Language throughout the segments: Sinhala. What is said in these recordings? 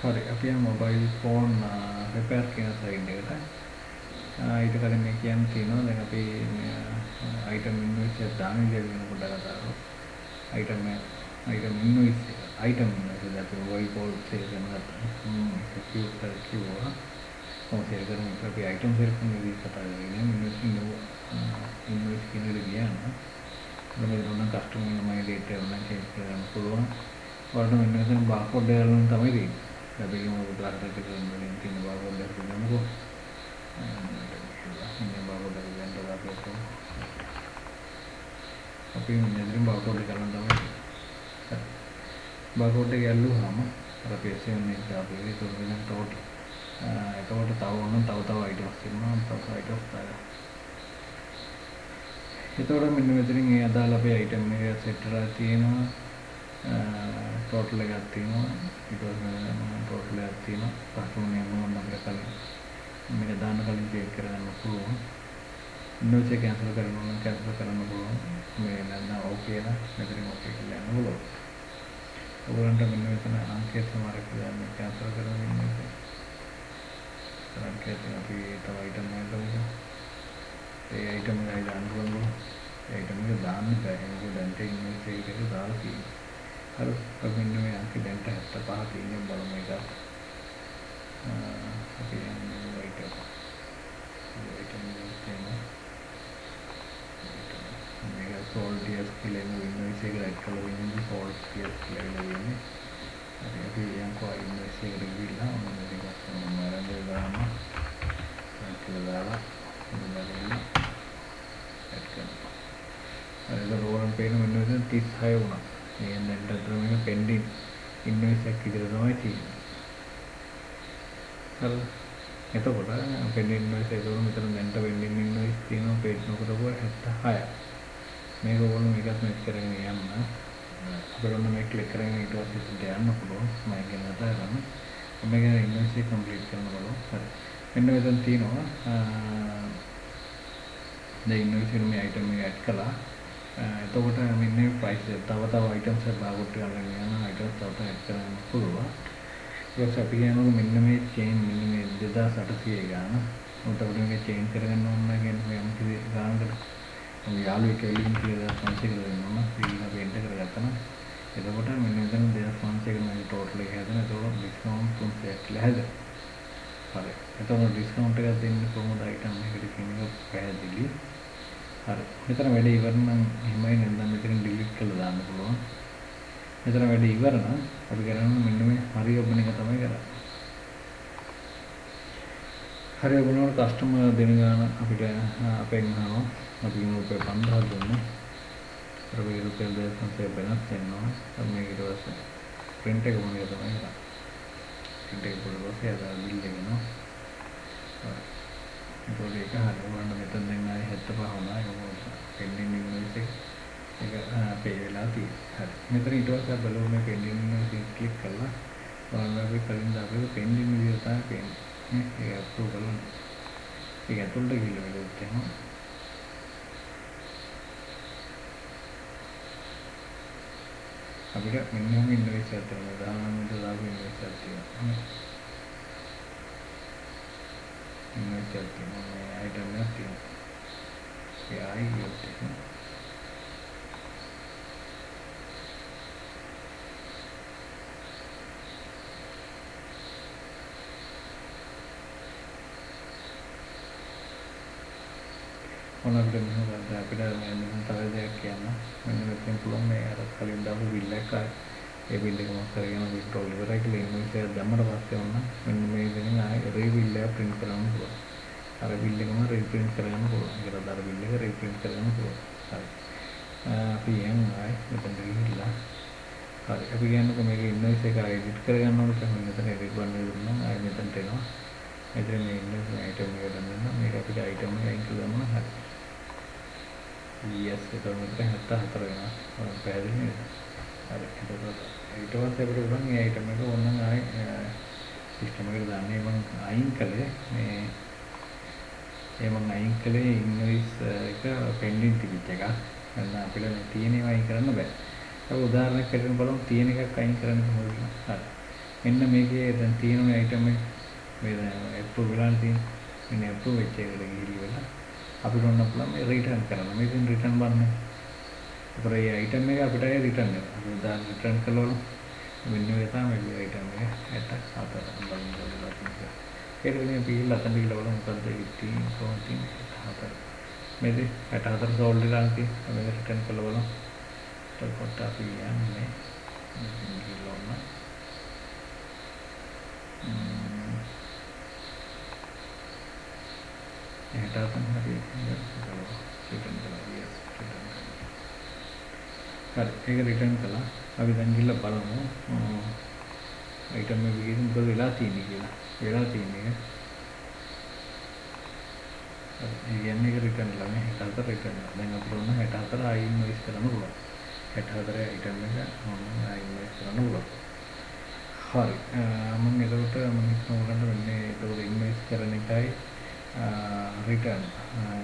හරි අපි යමු මොබයිල් ෆෝන් රිපෙයාර් කියන සයිඩ් එකට. ඊට කලින් මේ කියන්න තියෙනවා දැන් අපි අයිටම් ඉන්වොයිස් එක දාන විදිහ ගැන පොඩ්ඩක් කතා කරමු. අයිටම් ඉන්වොයිස් අපි මොබයිල් ෆෝන් සේල් කරනවා. කිව්වා සේල් කරන එක අපි අයිටම් සේල් කරන විදිහ කතා කරගෙන ඉන්වොයිස් කියන එක ගියාම අපිට මොන කස්ටමර් නමයි ඩේටා ඔන්ලයින් චේන්ජ් කරන්න පුළුවන්. වලට මෙන්න බාකෝඩ් එක ගන්න තමයි තියෙන්නේ. අපි කියමු උදාහරණයක් දෙන්න තියෙන බාකෝඩ් එක ගන්නකො. මේ බාකෝඩ් එක ගන්න දාපුවම අපි මෙතනින් බාකෝඩ් එක ගන්න තමයි. බාකෝඩ් එක ගැල්ලුවාම අර පේසෙන් එක අපි ඒක වෙන ටෝටල්. එතකොට තව ඕනනම් තව අයිටම්ස් තියෙනවා. තව අයිටම්ස් දාලා. එතකොට මෙන්න මෙතනින් ඒ අදාළ අපේ අයිටම් එක සෙට් කරලා තියෙනවා. टोटल लगाती हूँ टोटल लगाती हूँ कस्टमर नेम नंबर कल मेरे दान कल चेक करना पड़ो इन्हों से कैंसिल करना पड़ो मेरे ना ओके ना मेरे ओके के लिए बोलो तो घंटा मैंने इतना आंके से हमारे के लिए कैंसिल करना इनमें से तरह कहते हैं अभी तब आइटम में तो ये आइटम का दान करो आइटम के दान का इनको डंटे इनमें से कैसे दाल की हर कभी में आके डेंटा है तब आप इन्हें बड़ा मेगा अभी आइटम मिलते हैं मेगा सॉल्ट टीएस के लिए विंडो इसे right colour window salt TS के लिए लगेंगे अभी यहाँ को विंडो इसे रिव्यू ला उन्होंने देखा हमारा जो गाना किलाड़ा लगेगा ऐड करना अरे तो रोल पे ना विंडो से 30 है वो ना ये नेंटर तो में पेंडिंग इन्वॉइस एक किधर तो है थी कल ये तो बोला पेंडिंग इन्वॉइस एक तो मतलब नेंटर पेंडिंग इन्वॉइस तीनों पेज में को तो वो है मेरे को बोलो मेरे पास मैच करेंगे यार ना अगर उन्होंने मैं क्लिक करेंगे तो आप इसे ध्यान ना करो मैं क्या कहता है ना मैं क्या इन्वॉइस ही कंप्लीट करना बोलो सर इन्वॉइस तीनों द इन्वॉइस में आइटम में ऐड करा එතකොට මෙන්න ප්‍රයිස් තව අයිටම්ස් එක බාගොට් කරලා යන අයිටම්ස් තව ඇඩ් කරන්න පුළුවන්. ඊට අපි කියනවා මෙන්න මේ චේන් මෙන්න මේ 2800 ගාන. උන්ට අපිට මේක චේන්ජ් කරගන්න ඕන නම් කියන්නේ යම් කිසි ගානකට අපි යාළුවෙක් එළින් කියලා 2500 කියලා දෙන්න ඕන. ඒක අපි එන්ටර් කරගත්තා නම් එතකොට මෙන්න මෙතන 2500 මම ටෝටල් එක හැදෙන. එතකොට ඩිස්කවුන්ට් 300 කියලා හැදෙනවා. හරි. එතකොට ඩිස්කවුන්ට් එකක් දෙන්නේ කොහොමද අයිටම් එකකට කියන එක පැහැදිලි. හරි මෙතන වැඩ ඉවර නම් එහෙමයි නේද මෙතන ඩිලීට් කරලා දාන්න පුළුවන් මෙතන වැඩ ඉවර නම් අපි කරන්නේ මෙන්න මේ හරි ඔබන එක තමයි කරන්නේ හරි ඔබනෝට කස්ටමර් දෙන ගාන අපිට අපෙන් අහනවා අපි රුපියල් 5000 දුන්නේ අපි රුපියල් 2000 වෙනස් වෙනවා අපි මේක ඊට පස්සේ print එක මොනවද තමයි කරන්නේ print එක පොඩ්ඩක් අද බිල් එක නෝ ඒකෝට එක හරිය වුණා මෙතන දැන් ආයේ 75 වුණා ඒක මොකද පෙන්ඩින් ඉන්වොයිස් එක පේ වෙලා තියෙනවා හරි මෙතන ඊට පස්සේ බලමු මේ පෙන්ඩින් ඉන්වොයිස් එක ක්ලික් කරලා බලන්න අපි කලින් දාපු පෙන්ඩින් විදිය තමයි පේන්නේ ඒක අප්රූව් කරලා ඒක ඇතුළට ගිහිල්ලා බලුවොත් එහෙනම් අපිට මෙන්න මේ ඉන්වොයිස් එක තියෙනවා උදාහරණයක් දාපු ඉන්වොයිස් එකක් තියෙනවා इनमें चलती हूँ मैं आइटम में आती हूँ ये आई होती है और अब जब मैं करता है फिर मैंने तवे दे किया ना मैंने अपने पुलों में यार कलिंदा वो बिल्ला का ये बिल्डिंग में करेंगे ना विंडो लिवर है कि इनमें से जमर वास्ते होना मैंने में इतनी आए रे बिल्ला प्रिंट कराना पड़ो अरे बिल्डिंग में रीप्रिंट कराना पड़ो अगर अदार बिल्डिंग का रीप्रिंट कराना पड़ो अरे अभी ये आए मतलब बिल्ला अरे अभी ये ना तो मेरे इन्वॉइस से का एडिट करेगा ना तो मैंने तो एडिट बनने दूँगा आए मैं तो टेनो इधर मैं इन्वॉइस में आइटम में करना ना मेरा अभी आइटम में इंक्लूड करना है यस तो मतलब हत्ता रहना और पहले नहीं अरे ඊට පස්සේ අපිට උනන් මේ අයිටම් එක ඕනනම් ආයේ සිස්ටම් එකට දාන්න මම අයින් කළේ මේ මම අයින් කළේ ඉන්වොයිස් එක පෙන්ඩින් තිබිච්ච එක. නැත්නම් අපිට මේ තියෙන ඒවා අයින් කරන්න බෑ. ඒක උදාහරණයක් හැටියට බලමු තියෙන එකක් අයින් කරන්න කොහොමද කියලා. හරි. මෙන්න මේකේ දැන් තියෙන මේ item එක මේ දැන් approve වෙලා තියෙන මෙන්න approve වෙච්ච එකට ගිහිල්ලා අපිට ඕන පුළුවන් මේ return කරන්න. මේකෙන් return බන්නේ. ඒතර මේ item එක අපිට return වෙනවා. අපි දැන් return කළොත් මෙන්න මේ තමයි මේ item එක 64 බලන්න. ඒක නේ පිළිලා අතන ගිහලා බලමු මොකද්ද ඉතින් කොහොමද 64 මේක 64 සෝල්ඩ් වෙලා තියෙන්නේ මේක රිටර්න් කරලා බලමු එතකොට අපි යන්නේ ගිහලා ඔන්න 64 හරි රිටර්න් කරලා yes රිටර්න් කරලා හරි ඒක රිටර්න් කළා අපි දැන් ගිහලා බලමු item එක ගිහින් මොකද වෙලා තියෙන්නේ කියලා වෙලා තියෙන්නේ ඒ කියන්නේ ඒක රිටර්න් ළමයි 64 රිටර්න් දැන් අපිට ඕන 64 ආයි ඉන්වොයිස් කරන්න පුළුවන් 64 item එක ඕන ආයි ඉන්වොයිස් කරන්න පුළුවන් හරි මම එතකොට මම හිතනවා වෙන්නේ ඒක ඉන්වොයිස් කරන එකයි රිටර්න්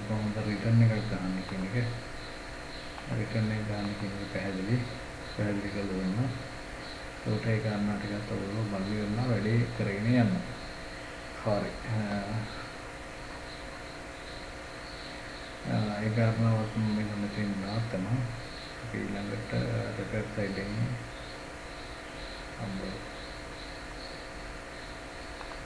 කොහොමද රිටර්න් එකක් ගන්න කියන එක රිටර්න් එක ගන්න කියන එක පැහැදිලි කරලා දුන්නා ඒකට ඒ කාරණා ටිකත් ඔයගොල්ලෝ බලන්න වැඩේ කරගෙන යන්න හරි ඒ කාරණාවත් මම මෙතන නවත්තනවා අපි ඊළඟට රිපෙට් සයිඩ් එකේ අම්බෝ